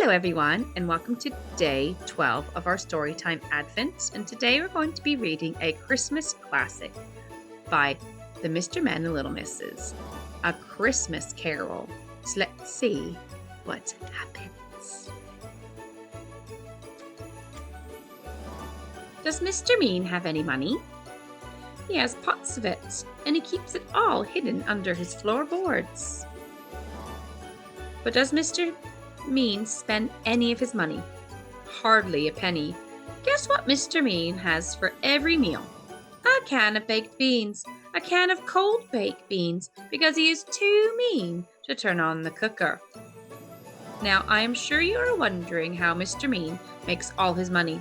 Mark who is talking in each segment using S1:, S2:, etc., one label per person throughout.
S1: Hello everyone, and welcome to day 12 of our Storytime Advent. And today we're going to be reading a Christmas classic by the Mr. Men and Little Misses, A Christmas Carol. So let's see what happens. Does Mr. Mean have any money? He has pots of it, and he keeps it all hidden under his floorboards. But does Mr. Mean spend any of his money? Hardly a penny. Guess what Mr. Mean has for every meal? A can of baked beans, a can of cold baked beans, because he is too mean to turn on the cooker. Now, I am sure you are wondering how Mr. Mean makes all his money.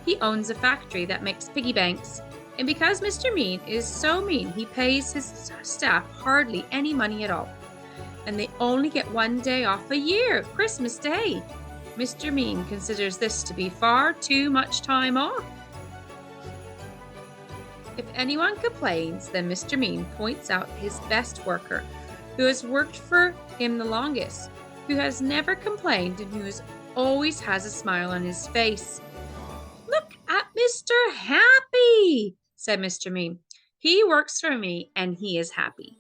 S1: He owns a factory that makes piggy banks, and because Mr. Mean is so mean, he pays his staff hardly any money at all. And they only get one day off a year, Christmas Day. Mr. Mean considers this to be far too much time off. If anyone complains, then Mr. Mean points out his best worker, who has worked for him the longest, who has never complained and who always has a smile on his face. "Look at Mr. Happy," said Mr. Mean. "He works for me and he is happy."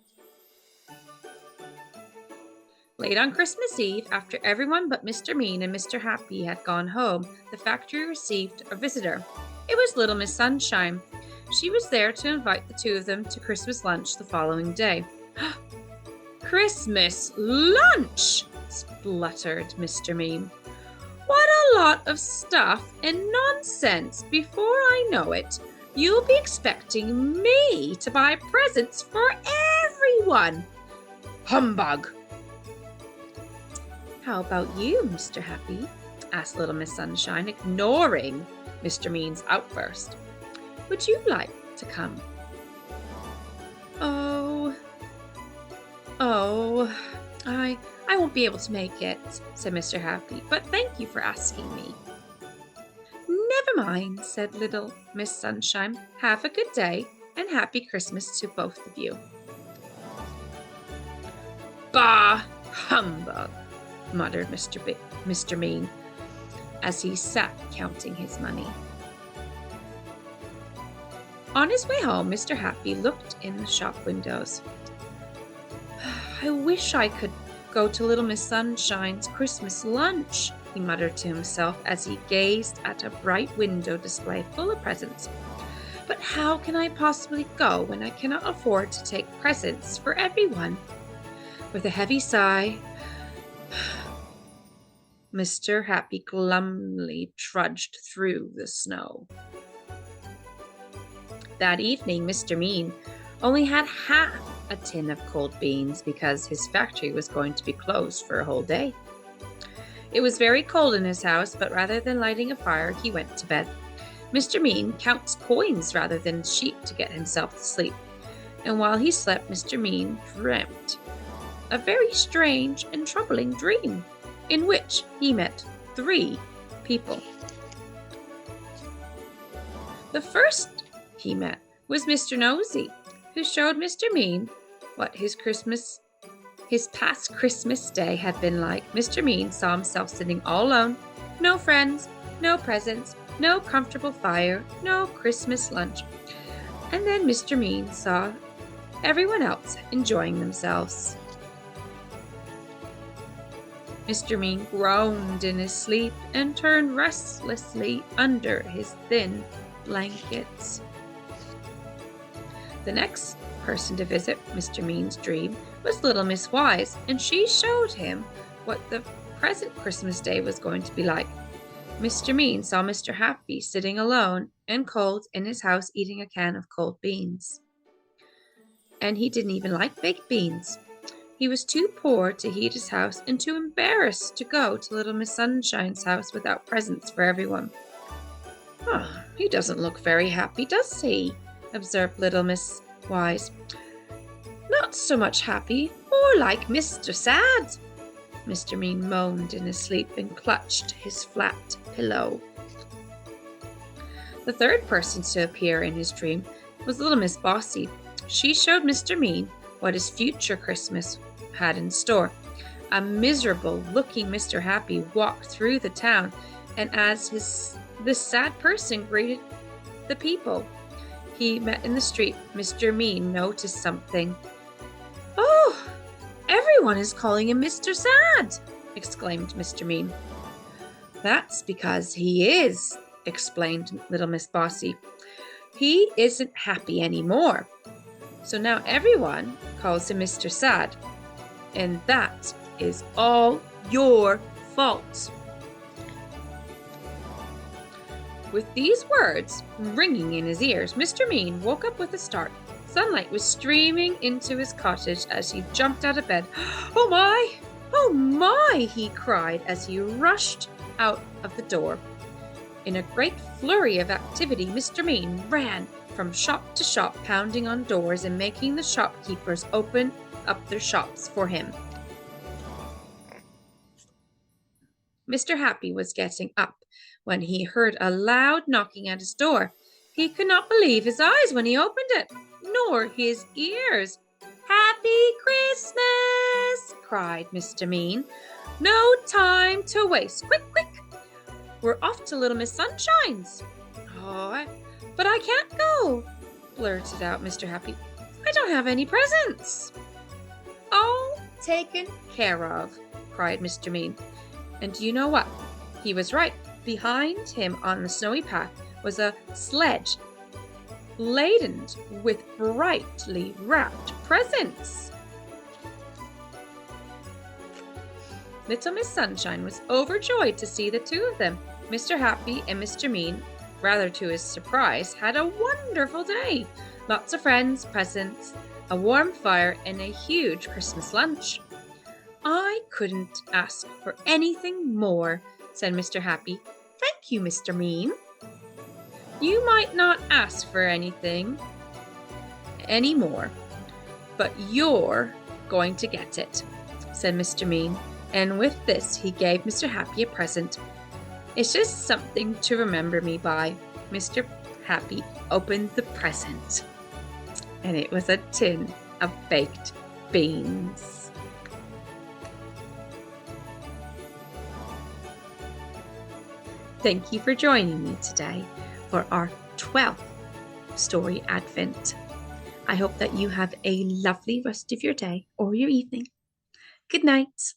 S1: Late on Christmas Eve, after everyone but Mr. Mean and Mr. Happy had gone home, the factory received a visitor. It was little Miss Sunshine. She was there to invite the two of them to Christmas lunch the following day. "Christmas lunch!" spluttered Mr. Mean. "What a lot of stuff and nonsense! Before I know it, you'll be expecting me to buy presents for everyone! Humbug!" "How about you, Mr. Happy?" asked little Miss Sunshine, ignoring Mr. Mean's outburst. "Would you like to come?" Oh, I won't be able to make it," said Mr. Happy, "but thank you for asking me." "Never mind," said little Miss Sunshine. "Have a good day and happy Christmas to both of you." "Bah! Humbug!" muttered Mr. Mean as he sat counting his money. On his way home, Mr. Happy looked in the shop windows. "I wish I could go to little Miss Sunshine's Christmas lunch," he muttered to himself as he gazed at a bright window display full of presents. "But how can I possibly go when I cannot afford to take presents for everyone?" With a heavy sigh, Mr. Happy glumly trudged through the snow. That evening, Mr. Mean only had half a tin of cold beans because his factory was going to be closed for a whole day. It was very cold in his house, but rather than lighting a fire, he went to bed. Mr. Mean counts coins rather than sheep to get himself to sleep. And while he slept, Mr. Mean dreamt a very strange and troubling dream, in which he met 3 people. The first he met was Mr. Nosy, who showed Mr. Mean what his past Christmas Day had been like. Mr. Mean saw himself sitting all alone, no friends, no presents, no comfortable fire, no Christmas lunch. And then Mr. Mean saw everyone else enjoying themselves. Mr. Mean groaned in his sleep and turned restlessly under his thin blankets. The next person to visit Mr. Mean's dream was little Miss Wise, and she showed him what the present Christmas Day was going to be like. Mr. Mean saw Mr. Happy sitting alone and cold in his house eating a can of cold beans. And he didn't even like baked beans. He was too poor to heat his house and too embarrassed to go to little Miss Sunshine's house without presents for everyone. "Oh, he doesn't look very happy, does he?" observed little Miss Wise. "Not so much happy, more like Mr. Sad." Mr. Mean moaned in his sleep and clutched his flat pillow. The third person to appear in his dream was little Miss Bossy. She showed Mr. Mean what his future Christmas had in store. A miserable-looking Mr. Happy walked through the town, and as this sad person greeted the people he met in the street, Mr. Mean noticed something. "Oh, everyone is calling him Mr. Sad!" exclaimed Mr. Mean. "That's because he is," explained Little Miss Bossy. "He isn't happy anymore. So now everyone calls him Mr. Sad. And that is all your fault." With these words ringing in his ears, Mr. Mean woke up with a start. Sunlight was streaming into his cottage as he jumped out of bed. "Oh my! Oh my!" he cried as he rushed out of the door. In a great flurry of activity, Mr. Mean ran from shop to shop, pounding on doors and making the shopkeepers open up their shops for him. Mr. Happy was getting up when he heard a loud knocking at his door. He could not believe his eyes when he opened it, nor his ears. "Happy Christmas!" cried Mr. Mean. "No time to waste. Quick, quick! We're off to Little Miss Sunshine's." "Oh, but I can't go," blurted out Mr. Happy. "I don't have any presents." "All taken care of," cried Mr. Mean. And do you know what? He was right. Behind him on the snowy path was a sledge laden with brightly wrapped presents. Little Miss Sunshine was overjoyed to see the two of them. Mr. Happy and Mr. Mean, rather to his surprise, had a wonderful day. Lots of friends, presents, a warm fire, and a huge Christmas lunch. "I couldn't ask for anything more," said Mr. Happy. "Thank you, Mr. Mean." "You might not ask for anything any more, but you're going to get it," said Mr. Mean. And with this, he gave Mr. Happy a present. "It's just something to remember me by." Mr. Happy opened the present, and it was a tin of baked beans. Thank you for joining me today for our 12th Story Advent. I hope that you have a lovely rest of your day or your evening. Good night.